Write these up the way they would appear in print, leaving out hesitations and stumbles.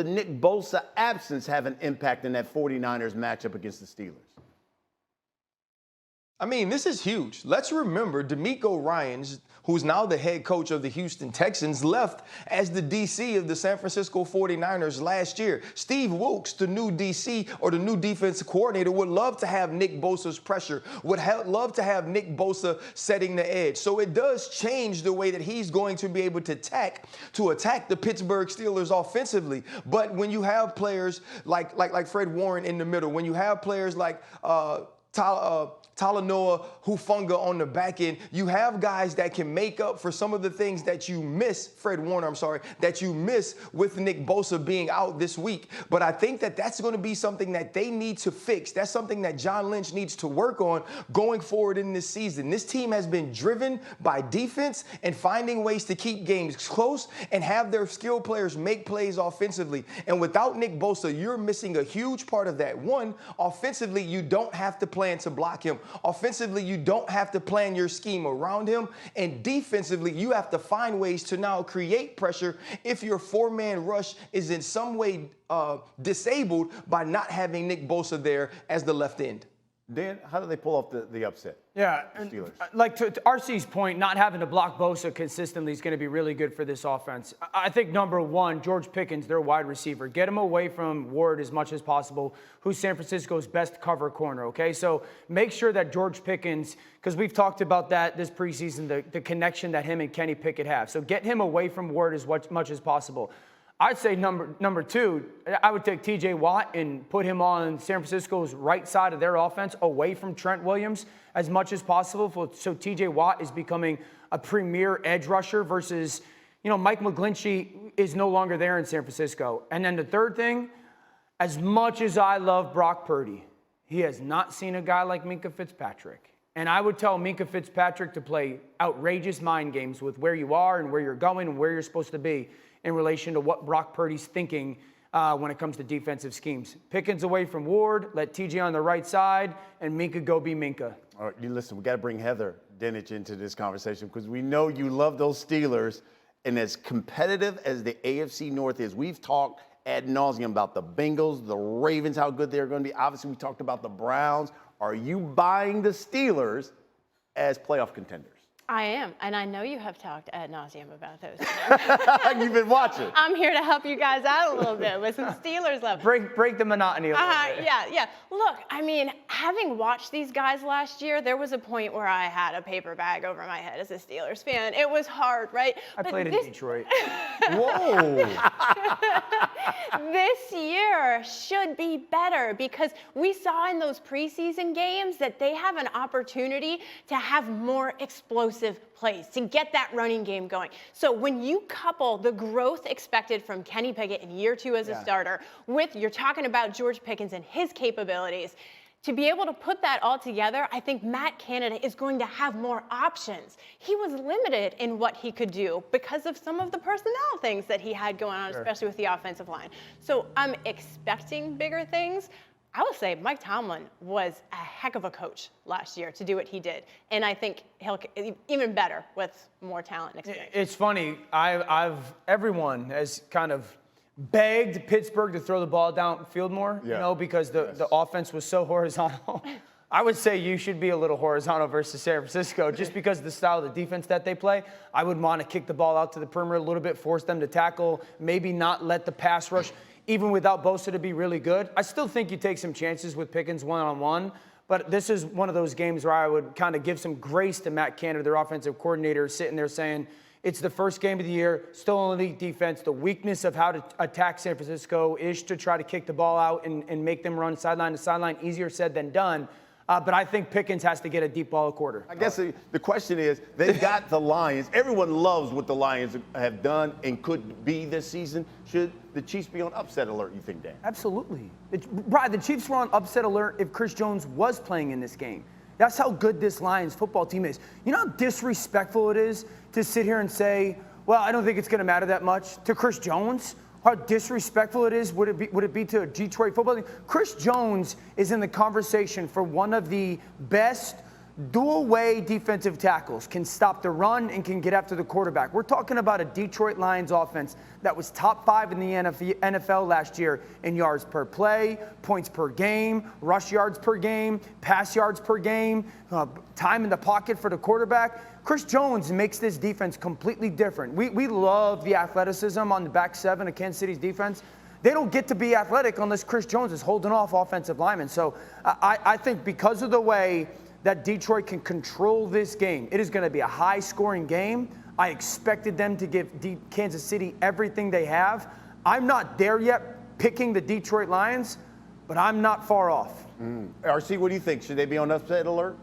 the Nick Bosa absence have an impact in that 49ers matchup against the Steelers? I mean, this is huge. Let's remember DeMeco Ryans, who's now the head coach of the Houston Texans, left as the DC of the San Francisco 49ers last year. Steve Wilks, the new DC or the new defensive coordinator, would love to have Nick Bosa's pressure, would love to have Nick Bosa setting the edge. So it does change the way that he's going to be able to attack the Pittsburgh Steelers offensively. But when you have players like Fred Warren in the middle, when you have players like Talanoa Hufanga on the back end, you have guys that can make up for some of the things that you miss, Fred Warner, I'm sorry, that you miss with Nick Bosa being out this week. But I think that that's going to be something that they need to fix. That's something that John Lynch needs to work on going forward in this season. This team has been driven by defense and finding ways to keep games close and have their skilled players make plays offensively. And without Nick Bosa, you're missing a huge part of that. One, offensively, you don't have to plan to block him. Offensively, you don't have to plan your scheme around him. And defensively, you have to find ways to now create pressure if your four-man rush is in some way disabled by not having Nick Bosa there as the left end. Dan, how do they pull off the upset? Yeah, Steelers. Like to RC's point, not having to block Bosa consistently is going to be really good for this offense. I think number one, George Pickens, their wide receiver. Get him away from Ward as much as possible, who's San Francisco's best cover corner, okay? So make sure that George Pickens, because we've talked about that this preseason, the connection that him and Kenny Pickett have. So get him away from Ward as much as possible. I'd say number two, I would take T.J. Watt and put him on San Francisco's right side of their offense away from Trent Williams as much as possible. So T.J. Watt is becoming a premier edge rusher versus, Mike McGlinchey is no longer there in San Francisco. And then the third thing, as much as I love Brock Purdy, he has not seen a guy like Minkah Fitzpatrick. And I would tell Minkah Fitzpatrick to play outrageous mind games with where you are and where you're going and where you're supposed to be in relation to what Brock Purdy's thinking when it comes to defensive schemes. Pickens away from Ward, let TJ on the right side, and Minkah go be Minkah. All right, listen, we got to bring Heather Dinich into this conversation because we know you love those Steelers, and as competitive as the AFC North is, we've talked ad nauseum about the Bengals, the Ravens, how good they're going to be. Obviously, we talked about the Browns. Are you buying the Steelers as playoff contenders? I am, and I know you have talked ad nauseum about those. You've been watching. I'm here to help you guys out a little bit with some Steelers love. Break the monotony a little bit. Yeah. Look, I mean, having watched these guys last year, there was a point where I had a paper bag over my head as a Steelers fan. It was hard, right? I played in Detroit. Whoa. This year should be better because we saw in those preseason games that they have an opportunity to have more explosive plays, to get that running game going. So when you couple the growth expected from Kenny Pickett in year 2 as a starter with, you're talking about George Pickens and his capabilities, to be able to put that all together, I think Matt Canada is going to have more options. He was limited in what he could do because of some of the personnel things that he had going on, especially with the offensive line. So I'm expecting bigger things. I will say Mike Tomlin was a heck of a coach last year to do what he did. And I think he'll even better with more talent and experience. It's funny. Everyone has kind of begged Pittsburgh to throw the ball downfield more, because the offense was so horizontal. I would say you should be a little horizontal versus San Francisco just because of the style of the defense that they play. I would want to kick the ball out to the perimeter a little bit, force them to tackle, maybe not let the pass rush, even without Bosa, to be really good. I still think you take some chances with Pickens one-on-one, but this is one of those games where I would kind of give some grace to Matt Canada, their offensive coordinator, sitting there saying, it's the first game of the year, still an elite defense. The weakness of how to attack San Francisco is to try to kick the ball out and make them run sideline to sideline. Easier said than done. But I think Pickens has to get a deep ball a quarter. I guess the question is, they've got the Lions. Everyone loves what the Lions have done and could be this season. Should the Chiefs be on upset alert, you think, Dan? Absolutely. Brad, the Chiefs were on upset alert if Chris Jones was playing in this game. That's how good this Lions football team is. You know how disrespectful it is to sit here and say, well, I don't think it's going to matter that much to Chris Jones? How disrespectful it is would it be to a Detroit football team? Chris Jones is in the conversation for one of the best dual-way defensive tackles can stop the run and can get after the quarterback. We're talking about a Detroit Lions offense that was top 5 in the NFL last year in yards per play, points per game, rush yards per game, pass yards per game, time in the pocket for the quarterback. Chris Jones makes this defense completely different. We love the athleticism on the back seven of Kansas City's defense. They don't get to be athletic unless Chris Jones is holding off offensive linemen. So I think because of the way that Detroit can control this game, it is going to be a high-scoring game. I expected them to give Kansas City everything they have. I'm not there yet picking the Detroit Lions, but I'm not far off. RC, what do you think? Should they be on upset alert?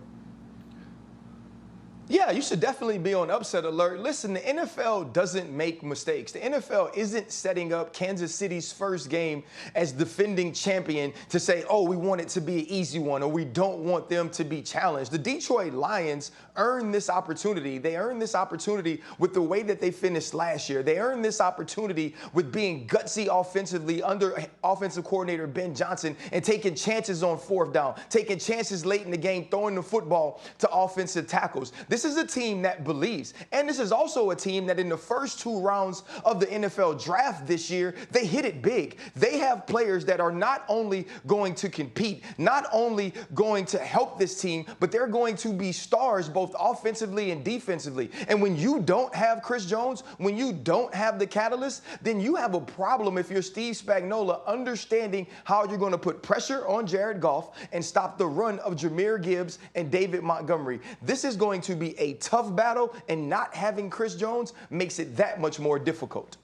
Yeah, you should definitely be on upset alert. Listen, the NFL doesn't make mistakes. The NFL isn't setting up Kansas City's first game as defending champion to say, oh, we want it to be an easy one, or we don't want them to be challenged. The Detroit Lions earned this opportunity. They earned this opportunity with the way that they finished last year. They earned this opportunity with being gutsy offensively under offensive coordinator Ben Johnson and taking chances on fourth down, taking chances late in the game, throwing the football to offensive tackles. This is a team that believes. And this is also a team that in the first 2 rounds of the NFL draft this year, they hit it big. They have players that are not only going to compete, not only going to help this team, but they're going to be stars both offensively and defensively. And when you don't have Chris Jones, when you don't have the catalyst, then you have a problem if you're Steve Spagnuolo, understanding how you're going to put pressure on Jared Goff and stop the run of Jahmyr Gibbs and David Montgomery. This is going to be a tough battle, and not having Chris Jones makes it that much more difficult.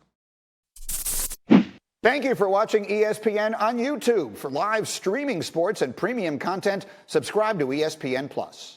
Thank you for watching ESPN on YouTube. For live streaming sports and premium content, subscribe to ESPN+.